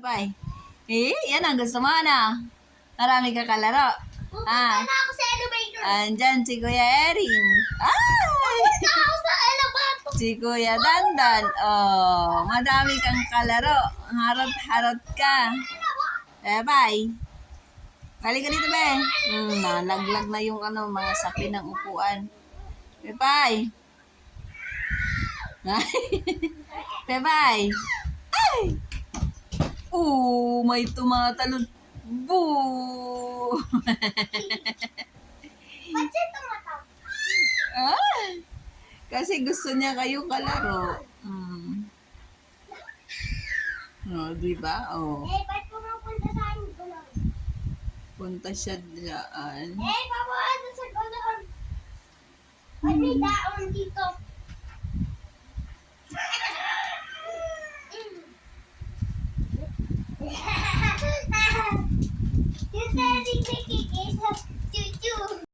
Bye. Yan ang gusto mo na. Marami ka kalaro. Pupunta na ako sa elevator. Andyan si Kuya Erin. Ay! Pupunta ako sa elevator. Si Kuya Dandan. Oh, madami kang kalaro. Harot-harot ka. Bye. Balik ka dito, be. Nalaglag na yung mga sapi ng upuan. Bye. Bye. Ay! May tumatalon. Boo! Ba't siya tumataw? Kasi gusto niya kayo kalaro. Diba? Ba't pumapunta sa akin gulong? Punta siya dyan. Papunta sa gulong. Ba't may daon dito?